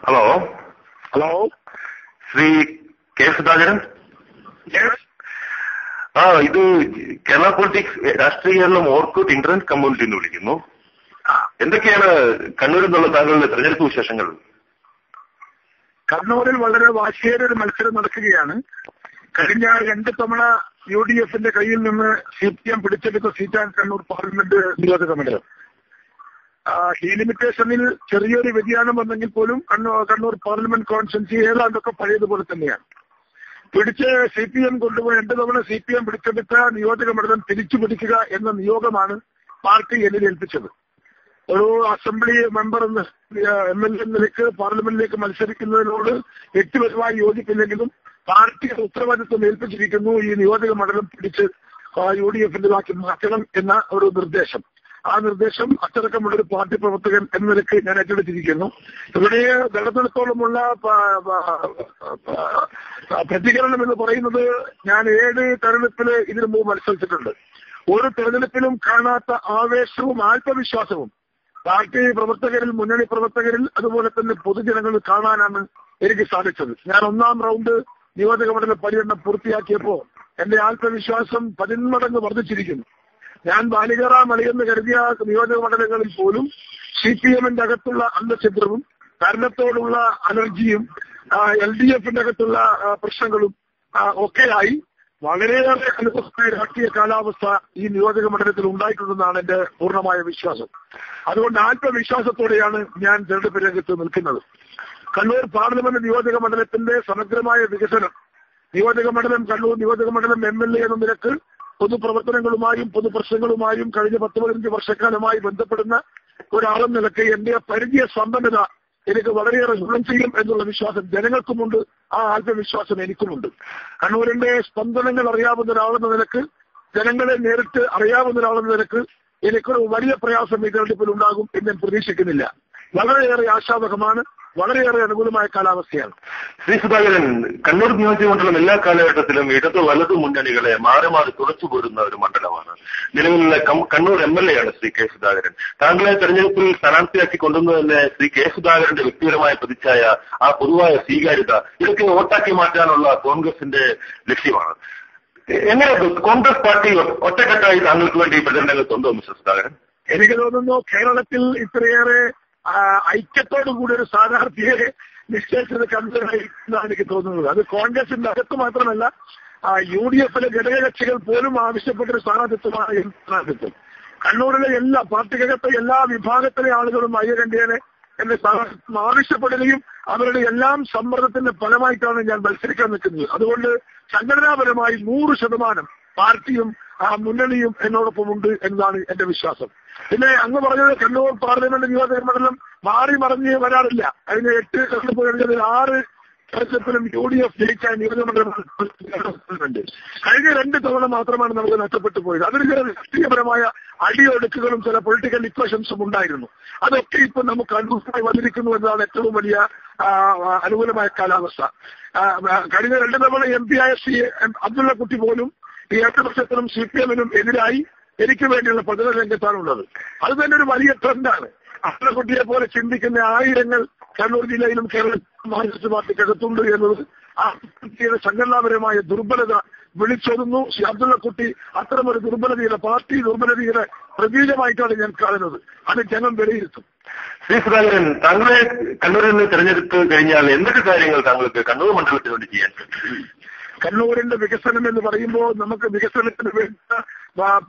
Hello hello, Shri K Sudhakaran. ഇത് Kerala politics രാഷ്ട്രീയം Orkut internet community എന്ന് വിളിക്കുന്നു. എന്തൊക്കെയാണ് കണ്ണൂരിൽ നിന്നുള്ള താങ്കളുടെ തെരഞ്ഞെടുപ്പ് വിശേഷങ്ങൾ? കണ്ണൂരിൽ വളരെ വാശിയേറിയ ഒരു മത്സരം നടക്കുകയാണ്. കഴിഞ്ഞ 2 തവണ UDF കയ്യിൽ നിന്ന് CPM പിടിച്ചെടുത്ത സീറ്റാണ് കണ്ണൂർ പാർലമെന്റ് നിയോജക മണ്ഡലം. ഡീലിമിറ്റേഷനിൽ ചെറിയൊരു വ്യതിയാനം വന്നെങ്കിൽ പോലും കണ്ണൂർ പാർലമെന്റ് കോൺസ്റ്റിറ്റ്യുവൻസി ഏതാണ്ടൊക്കെ പഴയതുപോലെ തന്നെയാണ്. പിടിച്ച് CPM കൊണ്ടുപോയി 2 തവണ CPM പിടിച്ചെടുത്ത നിയോജക മണ്ഡലം തിരിച്ചു പിടിക്കുക എന്ന നിയോഗമാണ് പാർട്ടി എന്നിൽ ഏൽപ്പിച്ചത്. ഒരു അസംബ്ലി മെമ്പർ എന്ന MLA നിലയ്ക്ക് പാർലമെന്റിലേക്ക് മത്സരിക്കുന്നതിനോട് വ്യക്തിപരമായി യോജിപ്പില്ലെങ്കിലും പാർട്ടിയുടെ ഉത്തരവാദിത്വം ഏൽപ്പിച്ചിരിക്കുന്നു. ഈ നിയോജക മണ്ഡലം പിടിച്ച് UDF മാറ്റണം എന്ന ഒരു നിർദ്ദേശം. ആ നിർദ്ദേശം അച്ചടക്കമുള്ളൊരു പാർട്ടി പ്രവർത്തകൻ എന്ന നിലയ്ക്ക് ഞാൻ ഏറ്റെടുത്തിരിക്കുന്നു. ഇവിടെ ദളത്തിടത്തോളമുള്ള പ്രതികരണം എന്ന് പറയുന്നത്, ഞാൻ 7 തെരഞ്ഞെടുപ്പിൽ ഇതിനു മുമ്പ് മത്സരിച്ചിട്ടുണ്ട്. ഒരു തെരഞ്ഞെടുപ്പിലും കാണാത്ത ആവേശവും ആത്മവിശ്വാസവും പാർട്ടി പ്രവർത്തകരിൽ, മുന്നണി പ്രവർത്തകരിൽ, അതുപോലെ തന്നെ പൊതുജനങ്ങളിൽ കാണാനാണ് എനിക്ക് സാധിച്ചത്. ഞാൻ 1ാം റൗണ്ട് നിയോജക മണ്ഡല പര്യടനം പൂർത്തിയാക്കിയപ്പോൾ എന്റെ ആത്മവിശ്വാസം 10 മടങ്ങ് വർദ്ധിച്ചിരിക്കുന്നു. ഞാൻ ബാലികറ മലയെന്ന് കരുതിയ നിയോജക മണ്ഡലങ്ങളിൽ പോലും CPM അകത്തുള്ള അന്തഛിദ്രവും ഭരണത്തോടുള്ള അലർജിയും LDF അകത്തുള്ള പ്രശ്നങ്ങളും ഒക്കെയായി വളരെയേറെ അനുകൂലമായ രാഷ്ട്രീയ കാലാവസ്ഥ ഈ നിയോജക മണ്ഡലത്തിൽ ഉണ്ടായിട്ടുണ്ടെന്നാണ് എന്റെ പൂർണ്ണമായ വിശ്വാസം. അതുകൊണ്ട് ആത്മവിശ്വാസത്തോടെയാണ് ഞാൻ തെരഞ്ഞെടുപ്പ് രംഗത്ത് നിൽക്കുന്നത്. കണ്ണൂർ പാർലമെന്റ് നിയോജക മണ്ഡലത്തിന്റെ സമഗ്രമായ വികസനം, കണ്ണൂർ നിയോജക മണ്ഡലം MLA എന്ന നിലക്ക് പൊതുപ്രവർത്തനങ്ങളുമായും പൊതുപ്രശ്നങ്ങളുമായും കഴിഞ്ഞ 10-15 വർഷക്കാലമായി ബന്ധപ്പെടുന്ന ഒരാളെന്ന നിലക്ക് എന്റെ പരിചയ സമ്പന്നത എനിക്ക് വളരെയേറെ ഗുണം ചെയ്യും എന്നുള്ള വിശ്വാസം ജനങ്ങൾക്കുമുണ്ട്. ആ ആത്മവിശ്വാസം എനിക്കുമുണ്ട്. കണ്ണൂരിന്റെ സ്പന്ദനങ്ങൾ അറിയാവുന്ന ഒരാളെന്ന നിലക്ക്, ജനങ്ങളെ നേരിട്ട് അറിയാവുന്ന ഒരാളെന്ന നിലക്ക് എനിക്കൊരു വലിയ പ്രയാസം ഈ തെരഞ്ഞെടുപ്പിൽ ഉണ്ടാകും എന്ന് ഞാൻ പ്രതീക്ഷിക്കുന്നില്ല. വളരെയേറെ ആശാവഹമാണ്, വളരെയേറെ അനുകൂലമായ കാലാവസ്ഥയാണ്. ശ്രീ സുധാകരൻ, കണ്ണൂർ നിയോജകമണ്ഡലം എല്ലാ കാലഘട്ടത്തിലും ഇടതു വലതു മുന്നണികളെ മാറി മാറി തുറച്ചു പോരുന്ന ഒരു മണ്ഡലമാണ്. നിലവിലുള്ള കണ്ണൂർ MLA ആണ് ശ്രീ കെ സുധാകരൻ. താങ്കളെ തെരഞ്ഞെടുപ്പിൽ സ്ഥാനാർത്ഥിയാക്കി കൊണ്ടുവന്നതന്നെ ശ്രീ കെ സുധാകരന്റെ വ്യക്തിപരമായ പ്രതിച്ഛായ, ആ പൊതുവായ സ്വീകാര്യത, ഇതൊക്കെ വോട്ടാക്കി മാറ്റാനുള്ള കോൺഗ്രസിന്റെ ലക്ഷ്യമാണ്. എങ്ങനെ കോൺഗ്രസ് പാർട്ടി ഒറ്റക്കെട്ടായി താങ്കൾക്ക് വേണ്ടി പ്രചരണങ്ങളുണ്ടോ മിസ്റ്റർ സുധാകരൻ? എനിക്ക് തോന്നുന്നു കേരളത്തിൽ ഇത്രയേറെ ഐക്യത്തോടു കൂടി ഒരു സ്ഥാനാർത്ഥിയെ നിശ്ചയിച്ചത് കണ്ണൂരായിരിക്കുന്നതാണ് എനിക്ക് തോന്നുന്നത്. അത് കോൺഗ്രസിന്റെ അകത്ത് മാത്രമല്ല, UDF ഘടകകക്ഷികൾ പോലും ആവശ്യപ്പെട്ടൊരു സ്ഥാനാർത്ഥിത്വമാണ് സ്ഥാനാർത്ഥിത്വം. കണ്ണൂരിലെ എല്ലാ പാർട്ടിക്കകത്തെ എല്ലാ വിഭാഗത്തിലെ ആളുകളും ഐക്യകണ്ഠേന എന്റെ സ്ഥാനാർത്ഥിത്വം ആവശ്യപ്പെടുകയും അവരുടെ എല്ലാം സമ്മർദ്ദത്തിന്റെ ഫലമായിട്ടാണ് ഞാൻ മത്സരിക്കാൻ നിൽക്കുന്നത്. അതുകൊണ്ട് സംഘടനാപരമായി 100% പാർട്ടിയും മുന്നണിയും എന്നോടൊപ്പമുണ്ട് എന്നതാണ് എന്റെ വിശ്വാസം. പിന്നെ അങ്ങ് പറഞ്ഞത് കണ്ണൂർ പാർലമെന്റ് നിയോജക മണ്ഡലം മാറി മറിഞ്ഞ് വരാറില്ല. കഴിഞ്ഞ 8 തെരഞ്ഞെടുപ്പ് കഴിഞ്ഞതിൽ 6 തെരഞ്ഞെടുപ്പിലും UDF ജയിച്ച നിയോജകമണ്ഡലം കഴിഞ്ഞ 2 തവണ മാത്രമാണ് നമുക്ക് നഷ്ടപ്പെട്ടു പോയത്. അതിൽ ചില രാഷ്ട്രീയപരമായ അടിയൊടുക്കുകളും ചില പൊളിറ്റിക്കൽ ഇക്വേഷൻസും ഉണ്ടായിരുന്നു. അതൊക്കെ ഇപ്പൊ നമുക്ക് അനുകൂലമായി വന്നിരിക്കുന്നു എന്നതാണ് ഏറ്റവും വലിയ അനുകൂലമായ കാലാവസ്ഥ. കഴിഞ്ഞ 2 തവണ MP ആയ അബ്ദുള്ള കുട്ടി പോലും ഈ 8 വർഷത്തിലും CPM എതിരായി എനിക്ക് വേണ്ടിയുള്ള പ്രചരണ രംഗത്താണുള്ളത്. അത് തന്നെ ഒരു വലിയ ട്രെൻഡാണ്. അബ്ദുള്ള കുട്ടിയെ പോലെ ചിന്തിക്കുന്ന ആയിരങ്ങൾ കണ്ണൂർ ജില്ലയിലും കേരളത്തിലും മാർക്സിസ്റ്റ് പാർട്ടിക്കകത്തുണ്ട് എന്നത് ആ പാർട്ടിയുടെ സംഘടനാപരമായ ദുർബലത വിളിച്ചൊതുന്നു. അബ്ദുള്ള കുട്ടി അത്തരമൊരു ദുർബലതയുടെ, പാർട്ടി ദുർബലതയുടെ പ്രതീകമായിട്ടാണ് ഞാൻ കാണുന്നത്. അത് ജനം വിലയിരുത്തും. ശ്രീ സുധാകരൻ, താങ്കളെ കണ്ണൂരിൽ നിന്ന് തെരഞ്ഞെടുത്ത് കഴിഞ്ഞാൽ എന്തൊക്കെ കാര്യങ്ങൾ താങ്കൾക്ക് കണ്ണൂർ മണ്ഡലത്തിന് വേണ്ടി ചെയ്യാൻ കഴിയും? കണ്ണൂരിന്റെ വികസനം എന്ന് പറയുമ്പോൾ നമുക്ക് വികസനത്തിന് വേണ്ട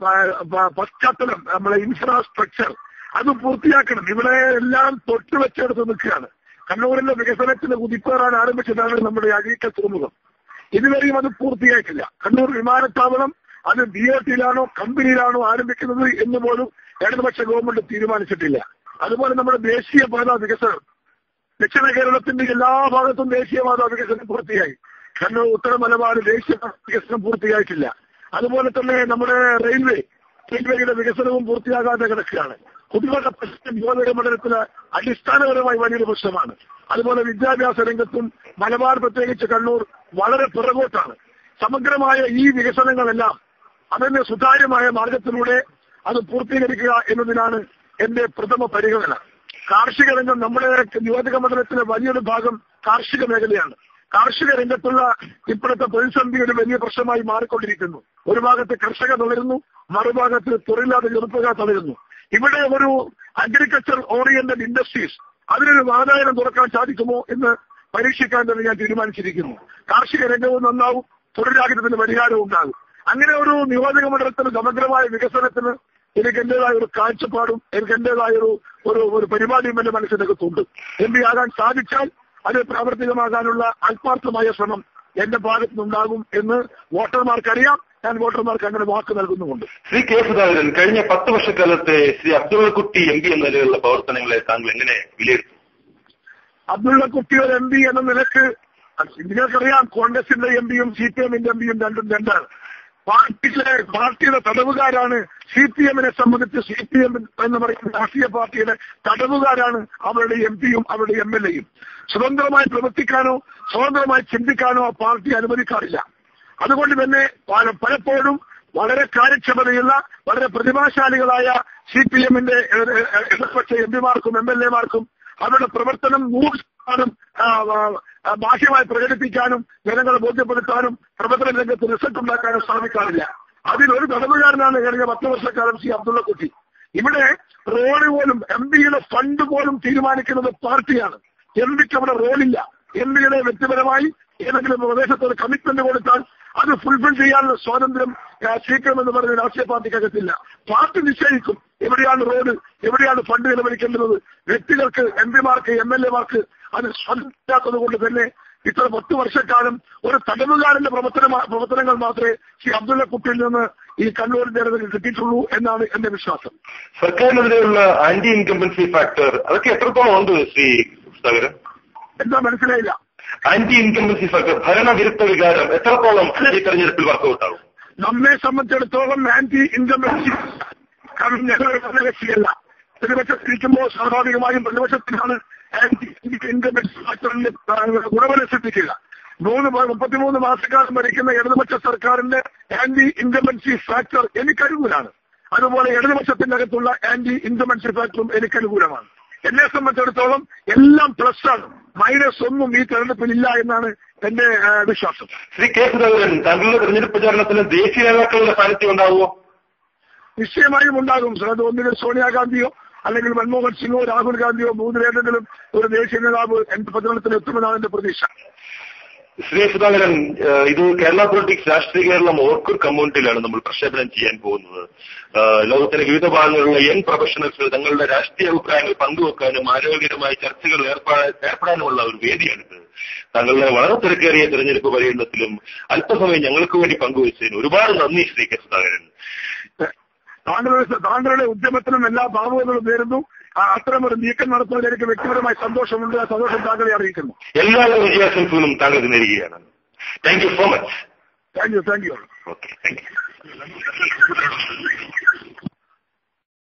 പശ്ചാത്തലം, നമ്മളെ ഇൻഫ്രാസ്ട്രക്ചർ അത് പൂർത്തിയാക്കണം. ഇവിടെ എല്ലാം തൊട്ടുവെച്ചെടുത്ത് നിൽക്കുകയാണ്. കണ്ണൂരിന്റെ വികസനത്തിന് കുതിപ്പേറാൻ ആരംഭിച്ചതാണ് നമ്മുടെ അഴീക്കൽ തുറമുഖം. ഇതുവരെയും അത് പൂർത്തിയായിട്ടില്ല. കണ്ണൂർ വിമാനത്താവളം അത് BOT-യിലാണോ കമ്പനിയിലാണോ ആരംഭിക്കുന്നത് എന്ന് പോലും ഇടതുപക്ഷ ഗവൺമെന്റ് തീരുമാനിച്ചിട്ടില്ല. അതുപോലെ നമ്മുടെ ദേശീയപാത വികസനം, ദക്ഷിണ കേരളത്തിന്റെ എല്ലാ ഭാഗത്തും ദേശീയപാത വികസനം പൂർത്തിയായി. കണ്ണൂർ ഉത്തര മലബാർ ദേശീയപാത വികസനം പൂർത്തിയായിട്ടില്ല. അതുപോലെ തന്നെ നമ്മുടെ റെയിൽവേയുടെ വികസനവും പൂർത്തിയാകാതെ കിടക്കുകയാണ്. കുടിവെള്ള പ്രശ്നം നിയോജക മണ്ഡലത്തില് അടിസ്ഥാനപരമായി വലിയൊരു പ്രശ്നമാണ്. അതുപോലെ വിദ്യാഭ്യാസ രംഗത്തും മലബാർ, പ്രത്യേകിച്ച് കണ്ണൂർ വളരെ പിറകോട്ടാണ്. സമഗ്രമായ ഈ വികസനങ്ങളെല്ലാം അതിന്റെ സുതാര്യമായ മാർഗത്തിലൂടെ അത് പൂർത്തീകരിക്കുക എന്നതിനാണ് എന്റെ പ്രഥമ പരിഗണന. കാർഷിക രംഗം നമ്മുടെ നിയോജക മണ്ഡലത്തിലെ വലിയൊരു ഭാഗം കാർഷിക മേഖലയാണ്. കാർഷിക രംഗത്തുള്ള ഇപ്പോഴത്തെ പ്രതിസന്ധി ഒരു വലിയ പ്രശ്നമായി മാറിക്കൊണ്ടിരിക്കുന്നു. ഒരു ഭാഗത്ത് കർഷകർ തളരുന്നു, മറുഭാഗത്ത് തൊഴിലാളി ചെറുപ്പക്കാർ തളരുന്നു. ഇവിടെ ഒരു അഗ്രികൾച്ചർ ഓറിയന്റഡ് ഇൻഡസ്ട്രീസ് അതിനൊരു വാതായനം തുറക്കാൻ സാധിക്കുമോ എന്ന് പരീക്ഷിക്കാൻ തന്നെ ഞാൻ തീരുമാനിച്ചിരിക്കുന്നു. കാർഷിക രംഗവും നന്നാവും, തൊഴിലാളിത്തത്തിന് പരിഹാരവും ഉണ്ടാകും. അങ്ങനെ ഒരു നിയോജക മണ്ഡലത്തിന് സമഗ്രമായ വികസനത്തിന് എനിക്ക് എന്റേതായ ഒരു കാഴ്ചപ്പാടും എനിക്ക് എന്റേതായ ഒരു പരിപാടിയും എന്റെ മനസ്സിനകത്തുണ്ട്. MP ആകാൻ സാധിച്ചാൽ അത് പ്രാവർത്തികമാകാനുള്ള ആത്മാർത്ഥമായ ശ്രമം എന്റെ ഭാഗത്തു നിന്നുണ്ടാകും എന്ന് വോട്ടർമാർക്കറിയാം. ഞാൻ വോട്ടർമാർക്ക് അങ്ങനെ വാക്ക് നൽകുന്നുമുണ്ട്. ശ്രീ കെ സുധാകരൻ, കഴിഞ്ഞ 10 വർഷക്കാലത്തെ ശ്രീ അബ്ദുള്ളക്കുട്ടി MP എന്ന നിലയിലുള്ള പ്രവർത്തനങ്ങളെ താങ്കൾ എങ്ങനെ വിലയിരുത്തും? അബ്ദുള്ളക്കുട്ടി ഒരു MP എന്ന നിലക്ക് നിങ്ങൾക്കറിയാം, കോൺഗ്രസിന്റെ MPയും CPMന്റെ MPയും രണ്ടും രണ്ടാണ്. പാർട്ടിയുടെ തടവുകാരാണ്. CPMനെ സംബന്ധിച്ച് CPM എന്ന് പറയുന്ന രാഷ്ട്രീയ പാർട്ടിയുടെ തടവുകാരാണ് അവരുടെ MPയും അവരുടെ MLAയും. സ്വതന്ത്രമായി പ്രവർത്തിക്കാനോ സ്വതന്ത്രമായി ചിന്തിക്കാനോ ആ പാർട്ടി അനുവദിക്കാറില്ല. അതുകൊണ്ട് തന്നെ പലപ്പോഴും വളരെ കാര്യക്ഷമതയുള്ള വളരെ പ്രതിഭാശാലികളായ CPMന്റെ ഇടതുപക്ഷ MPമാർക്കും MLAമാർക്കും അവരുടെ പ്രവർത്തനം 100% ബാഹ്യമായി പ്രകടിപ്പിക്കാനും ജനങ്ങളെ ബോധ്യപ്പെടുത്താനും പ്രവർത്തന രംഗത്ത് റിസൾട്ട് ഉണ്ടാക്കാനും സാധിക്കാറില്ല. അതിലൊരു തടവുകാരനാണ് കഴിഞ്ഞ 10 വർഷക്കാലം ശ്രീ അബ്ദുള്ളക്കുട്ടി. ഇവിടെ റോഡ് പോലും MPയുടെ ഫണ്ട് പോലും തീരുമാനിക്കുന്നത് പാർട്ടിയാണ്. MPക്ക് അവിടെ റോളില്ല. MPയുടെ വ്യക്തിപരമായി ഏതെങ്കിലും പ്രദേശത്തോട് കമ്മിറ്റ്മെന്റ് കൊടുത്താൽ അത് ഫുൾഫിൽ ചെയ്യാനുള്ള സ്വാതന്ത്ര്യം CPM എന്ന് പറയുന്ന രാഷ്ട്രീയ പാർട്ടിക്കകത്തില്ല. പാർട്ടി നിശ്ചയിക്കും എവിടെയാണ് റോഡ്, എവിടെയാണ് ഫണ്ട് ചെലവഴിക്കേണ്ടത്. വ്യക്തികൾക്ക്, MPമാർക്ക്, MLAമാർക്ക് അത് സ്വാതന്ത്ര്യമില്ലാത്തത് കൊണ്ട് തന്നെ ഇത്ര 10 വർഷക്കാലം ഒരു തടവുകാരന്റെ പ്രവർത്തനങ്ങൾ മാത്രമേ ശ്രീ അബ്ദുള്ളക്കുട്ടിയിൽ നിന്ന് ഈ കണ്ണൂർ ജനതയ്ക്ക് കിട്ടിയിട്ടുള്ളൂ എന്നാണ് എന്റെ വിശ്വാസം. സർക്കാരിനെതിരെയുള്ള ആന്റി ഇൻകംബൻസി ഫാക്ടർ അതൊക്കെ എത്രത്തോളം ഉണ്ട് ശ്രീ സുധാകരൻ? എന്താ മനസ്സിലായില്ല? ആന്റി ഇൻകംബൻസി ഫാക്ടർ, ഭരണവിരുദ്ധ വികാരം എത്രത്തോളം ഈ തെരഞ്ഞെടുപ്പിൽ വർക്കൗട്ട് ആവും? നമ്മെ സംബന്ധിച്ചിടത്തോളം ആന്റി ഇൻകംബൻസി, കാരണം ഞങ്ങളുടെ ഭരണകക്ഷിയല്ല. പ്രതിപക്ഷത്തിരിക്കുമ്പോൾ സ്വാഭാവികമായും പ്രതിപക്ഷത്തിനാണ് ആന്റി ഇൻകംബൻസി ഫാക്ടറിന്റെ ഗുണഫലം സിദ്ധിക്കുക. 33 മാസക്കാലം ഭരിക്കുന്ന ഇടതുപക്ഷ സർക്കാരിന്റെ ആന്റി ഇൻകംബൻസി ഫാക്ടർ എനിക്കനുകൂലമാണ്. അതുപോലെ ഇടതുപക്ഷത്തിന്റെ അകത്തുള്ള ആന്റി ഇൻകംബൻസി ഫാക്ടറും എനിക്കനുകൂലമാണ്. എന്നെ സംബന്ധിച്ചിടത്തോളം എല്ലാം പ്ലസ് ആണ്, മൈനസ് ഒന്നും ഈ തെരഞ്ഞെടുപ്പിലില്ല എന്നാണ് എന്റെ വിശ്വാസം. ശ്രീ കെ സുധാകരൻ, താങ്കളുടെ തെരഞ്ഞെടുപ്പ് പ്രചാരണത്തിന് ദേശീയ നേതാക്കളുടെ സാന്നിധ്യം ഉണ്ടാവുമോ? നിശ്ചയമായും ഉണ്ടാകും. അത് ഒന്നുകിൽ സോണിയാഗാന്ധിയോ അല്ലെങ്കിൽ മൻമോഹൻ സിംഗോ രാഹുൽ ഗാന്ധിയോ മൂന്നിലേതെങ്കിലും ഒരു ദേശീയ നേതാവ് എന്റെ പ്രചരണത്തിൽ എത്തുമെന്നാണ് എന്റെ പ്രതീക്ഷ. ശ്രീ സുധാകരൻ, ഇത് കേരള പൊളിറ്റിക്സ് രാഷ്ട്രീയ കേരളം ഓർക്കൂർ കമ്മ്യൂണിറ്റിയിലാണ് നമ്മൾ പ്രക്ഷേപണം ചെയ്യാൻ പോകുന്നത്. ലോകത്തിലെ വിവിധ ഭാഗങ്ങളിലുള്ള യങ് പ്രൊഫഷണൽസ് തങ്ങളുടെ രാഷ്ട്രീയ അഭിപ്രായങ്ങൾ പങ്കുവെക്കാനും ആരോഗ്യകരമായ ചർച്ചകൾ ഏർപ്പെടാനുമുള്ള ഒരു വേദിയാണിത്. താങ്കളുടെ വളരെ തിരക്കേറിയ തെരഞ്ഞെടുപ്പ് പര്യടനത്തിലും അല്പസമയം ഞങ്ങൾക്ക് വേണ്ടി പങ്കുവച്ചതിന് ഒരുപാട് നന്ദി ശ്രീ കെ സുധാകരൻ. താങ്കളുടെ ഉദ്യമത്തിനും എല്ലാ ഭാവങ്ങളും നേരുന്നു. അത്തരമൊരു നീക്കം നടത്തുന്നതിൽ എനിക്ക് വ്യക്തിപരമായി സന്തോഷമുണ്ട്. ആ സന്തോഷം താങ്കളെ അറിയിക്കുന്നു. എല്ലാവരും വിജയാശംസകളും താങ്കൾക്ക് നേരുകയാണ്. Thank you so much. Thank you. Okay, thank you.